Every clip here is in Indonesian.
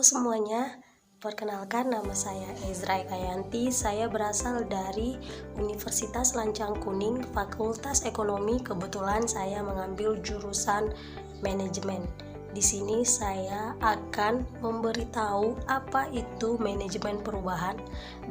Halo semuanya, perkenalkan nama saya Ezra Ekayanti. Saya berasal dari Universitas Lancang Kuning, Fakultas Ekonomi. Kebetulan saya mengambil jurusan manajemen. Di sini saya akan memberitahu apa itu manajemen perubahan,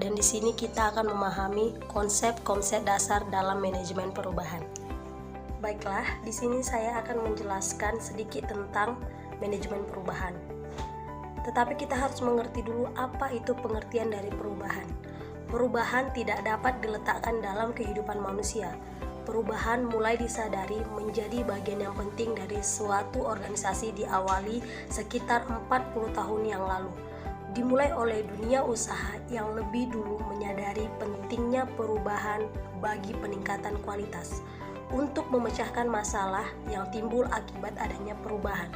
dan di sini kita akan memahami konsep-konsep dasar dalam manajemen perubahan. Baiklah, di sini saya akan menjelaskan sedikit tentang manajemen perubahan. Tetapi kita harus mengerti dulu apa itu pengertian dari perubahan. Perubahan tidak dapat diletakkan dalam kehidupan manusia. Perubahan mulai disadari menjadi bagian yang penting dari suatu organisasi diawali sekitar 40 tahun yang lalu. Dimulai oleh dunia usaha yang lebih dulu menyadari pentingnya perubahan bagi peningkatan kualitas untuk memecahkan masalah yang timbul akibat adanya perubahan.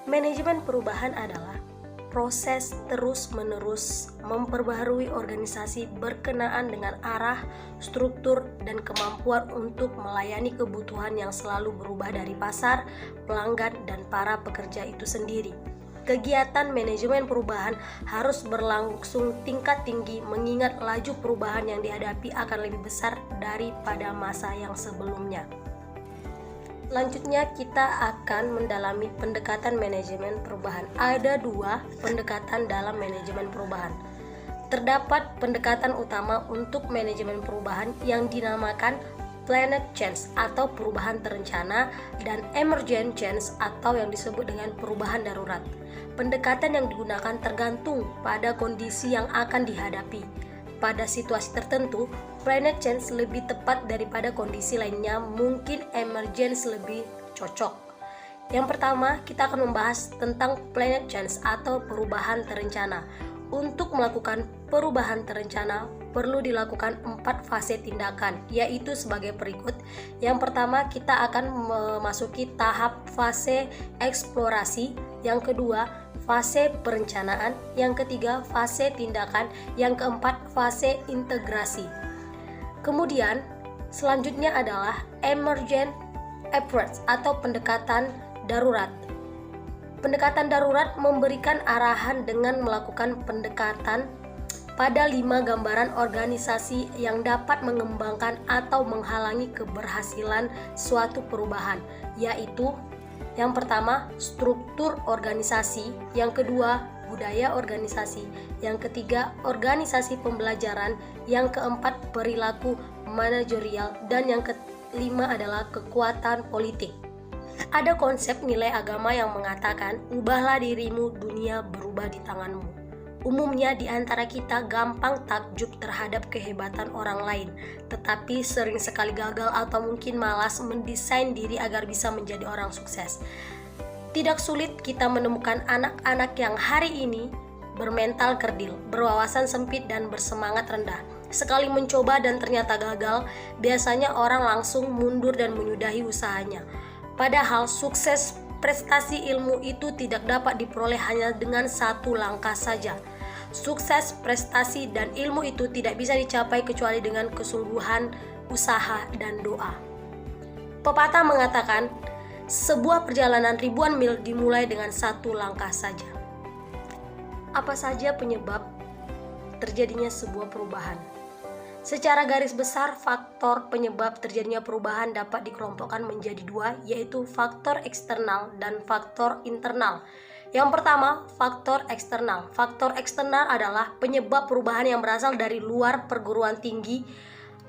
Manajemen perubahan adalah proses terus-menerus memperbaharui organisasi berkenaan dengan arah, struktur, dan kemampuan untuk melayani kebutuhan yang selalu berubah dari pasar, pelanggan, dan para pekerja itu sendiri. Kegiatan manajemen perubahan harus berlangsung tingkat tinggi mengingat laju perubahan yang dihadapi akan lebih besar daripada masa yang sebelumnya. Selanjutnya kita akan mendalami pendekatan manajemen perubahan. Ada dua pendekatan dalam manajemen perubahan. Terdapat pendekatan utama untuk manajemen perubahan yang dinamakan planned change atau perubahan terencana, dan emergent change atau yang disebut dengan perubahan darurat. Pendekatan yang digunakan tergantung pada kondisi yang akan dihadapi. Pada situasi tertentu, planned change lebih tepat daripada kondisi lainnya, mungkin emergence lebih cocok. Yang pertama, kita akan membahas tentang planned change atau perubahan terencana. Untuk melakukan perubahan terencana, perlu dilakukan 4 fase tindakan, yaitu sebagai berikut. Yang pertama, kita akan memasuki tahap fase eksplorasi. Yang kedua, fase perencanaan. Yang ketiga, fase tindakan. Yang keempat, fase integrasi. Kemudian, selanjutnya adalah emergent approach atau pendekatan darurat. Pendekatan darurat memberikan arahan dengan melakukan pendekatan pada 5 gambaran organisasi yang dapat mengembangkan atau menghalangi keberhasilan suatu perubahan, yaitu yang pertama, struktur organisasi, yang kedua, budaya organisasi, yang ketiga, organisasi pembelajaran, yang keempat, perilaku manajerial, dan yang kelima adalah kekuatan politik. Ada konsep nilai agama yang mengatakan, ubahlah dirimu, dunia berubah di tanganmu. Umumnya di antara kita gampang takjub terhadap kehebatan orang lain, tetapi sering sekali gagal atau mungkin malas mendesain diri agar bisa menjadi orang sukses. Tidak sulit kita menemukan anak-anak yang hari ini bermental kerdil, berwawasan sempit, dan bersemangat rendah. Sekali mencoba dan ternyata gagal, biasanya orang langsung mundur dan menyudahi usahanya. Padahal sukses prestasi ilmu itu tidak dapat diperoleh hanya dengan satu langkah saja. Sukses, prestasi, dan ilmu itu tidak bisa dicapai kecuali dengan kesungguhan, usaha, dan doa. Pepatah mengatakan, sebuah perjalanan ribuan mil dimulai dengan satu langkah saja. Apa saja penyebab terjadinya sebuah perubahan? Secara garis besar, faktor penyebab terjadinya perubahan dapat dikelompokkan menjadi 2, yaitu faktor eksternal dan faktor internal. Yang pertama, faktor eksternal. Faktor eksternal adalah penyebab perubahan yang berasal dari luar perguruan tinggi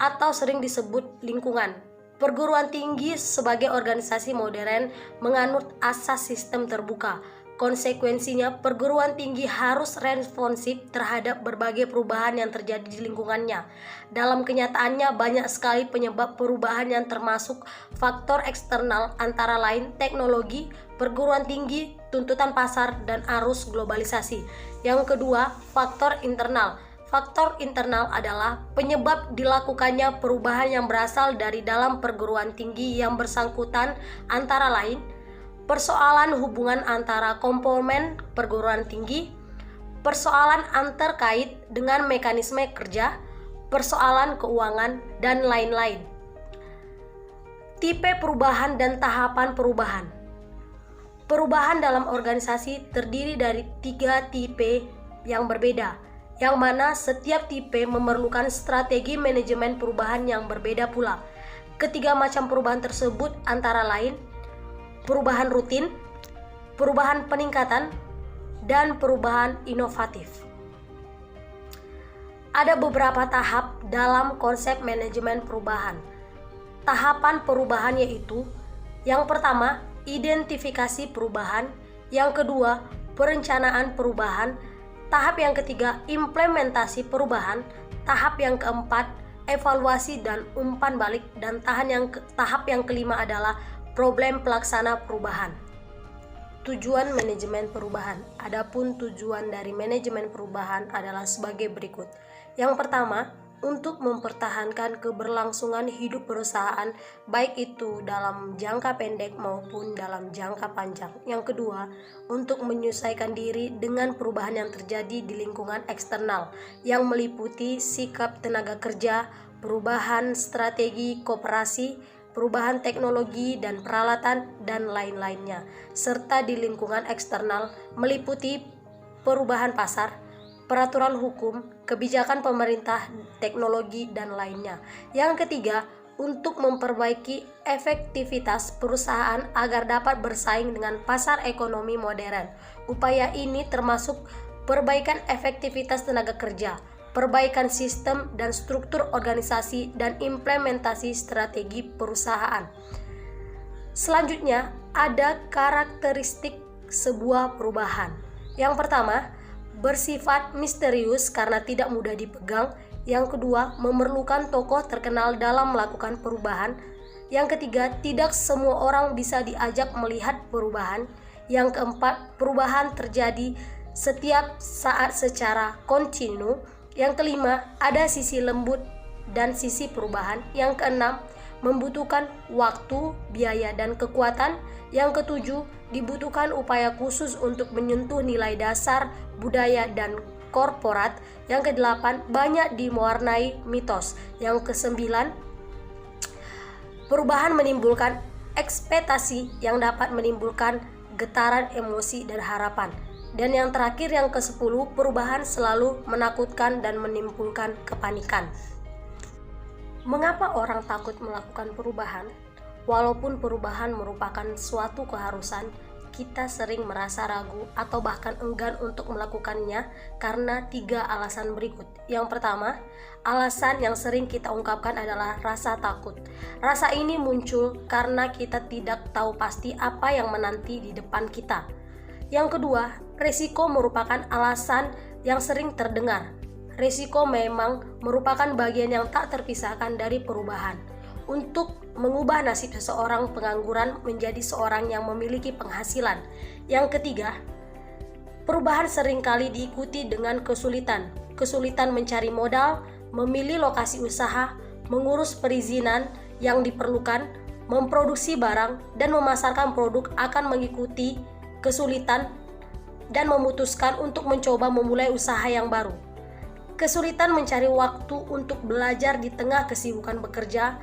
atau sering disebut lingkungan. Perguruan tinggi sebagai organisasi modern menganut asas sistem terbuka. Konsekuensinya, perguruan tinggi harus responsif terhadap berbagai perubahan yang terjadi di lingkungannya. Dalam kenyataannya, banyak sekali penyebab perubahan yang termasuk faktor eksternal, antara lain teknologi, perguruan tinggi, tuntutan pasar, dan arus globalisasi. Yang kedua, faktor internal. Faktor internal adalah penyebab dilakukannya perubahan yang berasal dari dalam perguruan tinggi yang bersangkutan, antara lain persoalan hubungan antara komponen perguruan tinggi, persoalan terkait dengan mekanisme kerja, persoalan keuangan, dan lain-lain. Tipe perubahan dan tahapan perubahan. Perubahan dalam organisasi terdiri dari 3 tipe yang berbeda, yang mana setiap tipe memerlukan strategi manajemen perubahan yang berbeda pula. Ketiga macam perubahan tersebut antara lain perubahan rutin, perubahan peningkatan, dan perubahan inovatif. Ada beberapa tahap dalam konsep manajemen perubahan. Tahapan perubahan yaitu: yang pertama, identifikasi perubahan; yang kedua, perencanaan perubahan; tahap yang ketiga, implementasi perubahan; tahap yang keempat, evaluasi dan umpan balik; dan tahap yang kelima adalah problem pelaksana perubahan. Tujuan manajemen perubahan. Adapun tujuan dari manajemen perubahan adalah sebagai berikut. Yang pertama, untuk mempertahankan keberlangsungan hidup perusahaan, baik itu dalam jangka pendek maupun dalam jangka panjang. Yang kedua, untuk menyesuaikan diri dengan perubahan yang terjadi di lingkungan eksternal, yang meliputi sikap tenaga kerja, perubahan strategi koperasi, perubahan teknologi dan peralatan, dan lain-lainnya. Serta di lingkungan eksternal meliputi perubahan pasar, peraturan hukum, kebijakan pemerintah, teknologi, dan lainnya. Yang ketiga, untuk memperbaiki efektivitas perusahaan agar dapat bersaing dengan pasar ekonomi modern. Upaya ini termasuk perbaikan efektivitas tenaga kerja, perbaikan sistem dan struktur organisasi, dan implementasi strategi perusahaan. Selanjutnya, ada karakteristik sebuah perubahan. Yang pertama, bersifat misterius karena tidak mudah dipegang. Yang kedua, memerlukan tokoh terkenal dalam melakukan perubahan. Yang ketiga, tidak semua orang bisa diajak melihat perubahan. Yang keempat, perubahan terjadi setiap saat secara kontinu. Yang kelima, ada sisi lembut dan sisi perubahan. Yang keenam, membutuhkan waktu, biaya, dan kekuatan. Yang ketujuh, dibutuhkan upaya khusus untuk menyentuh nilai dasar, budaya, dan korporat. Yang kedelapan, banyak diwarnai mitos. Yang kesembilan, perubahan menimbulkan ekspektasi yang dapat menimbulkan getaran emosi dan harapan. Dan yang terakhir, yang ke-10, perubahan selalu menakutkan dan menimbulkan kepanikan. Mengapa orang takut melakukan perubahan? Walaupun perubahan merupakan suatu keharusan, kita sering merasa ragu atau bahkan enggan untuk melakukannya karena 3 alasan berikut. Yang pertama, alasan yang sering kita ungkapkan adalah rasa takut. Rasa ini muncul karena kita tidak tahu pasti apa yang menanti di depan kita. Yang kedua, risiko merupakan alasan yang sering terdengar. Risiko memang merupakan bagian yang tak terpisahkan dari perubahan. Untuk mengubah nasib seseorang pengangguran menjadi seorang yang memiliki penghasilan. Yang ketiga, perubahan seringkali diikuti dengan kesulitan. Kesulitan mencari modal, memilih lokasi usaha, mengurus perizinan yang diperlukan, memproduksi barang, dan memasarkan produk akan mengikuti kesulitan dan memutuskan untuk mencoba memulai usaha yang baru. Kesulitan mencari waktu untuk belajar di tengah kesibukan bekerja,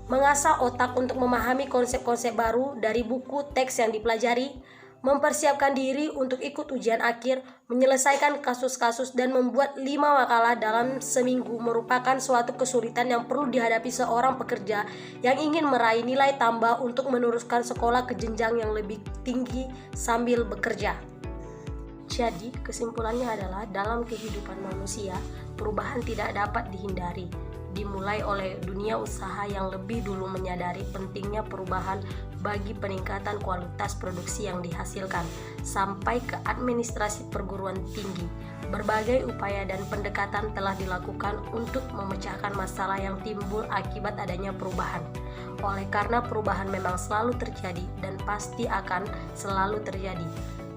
mengasah otak untuk memahami konsep-konsep baru dari buku teks yang dipelajari, mempersiapkan diri untuk ikut ujian akhir, menyelesaikan kasus-kasus, dan membuat 5 makalah dalam seminggu merupakan suatu kesulitan yang perlu dihadapi seorang pekerja yang ingin meraih nilai tambah untuk meneruskan sekolah ke jenjang yang lebih tinggi sambil bekerja. Jadi, kesimpulannya adalah dalam kehidupan manusia, perubahan tidak dapat dihindari. Dimulai oleh dunia usaha yang lebih dulu menyadari pentingnya perubahan bagi peningkatan kualitas produksi yang dihasilkan, sampai ke administrasi perguruan tinggi. Berbagai upaya dan pendekatan telah dilakukan untuk memecahkan masalah yang timbul akibat adanya perubahan. Oleh karena perubahan memang selalu terjadi dan pasti akan selalu terjadi,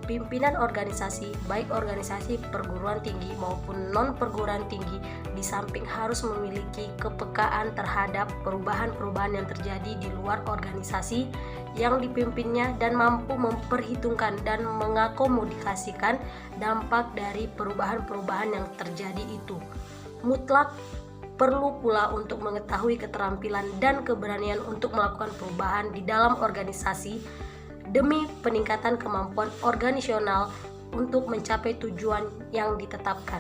pimpinan organisasi, baik organisasi perguruan tinggi maupun non-perguruan tinggi, di samping harus memiliki kepekaan terhadap perubahan-perubahan yang terjadi di luar organisasi yang dipimpinnya dan mampu memperhitungkan dan mengakomodasikan dampak dari perubahan-perubahan yang terjadi itu. Mutlak perlu pula untuk mengetahui keterampilan dan keberanian untuk melakukan perubahan di dalam organisasi demi peningkatan kemampuan organisasional untuk mencapai tujuan yang ditetapkan.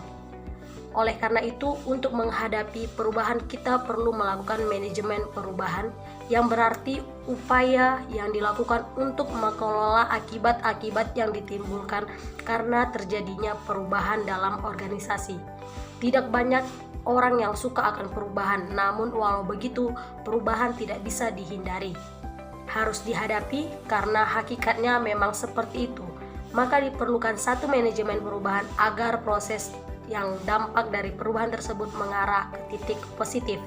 Oleh karena itu, untuk menghadapi perubahan kita perlu melakukan manajemen perubahan, yang berarti upaya yang dilakukan untuk mengelola akibat-akibat yang ditimbulkan karena terjadinya perubahan dalam organisasi. Tidak banyak orang yang suka akan perubahan, namun walau begitu, perubahan tidak bisa dihindari. Harus dihadapi karena hakikatnya memang seperti itu. Maka diperlukan satu manajemen perubahan agar proses yang dampak dari perubahan tersebut mengarah ke titik positif.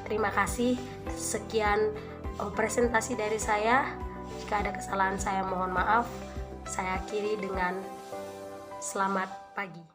Terima kasih. Sekian presentasi dari saya. Jika ada kesalahan saya mohon maaf. Saya akhiri dengan selamat pagi.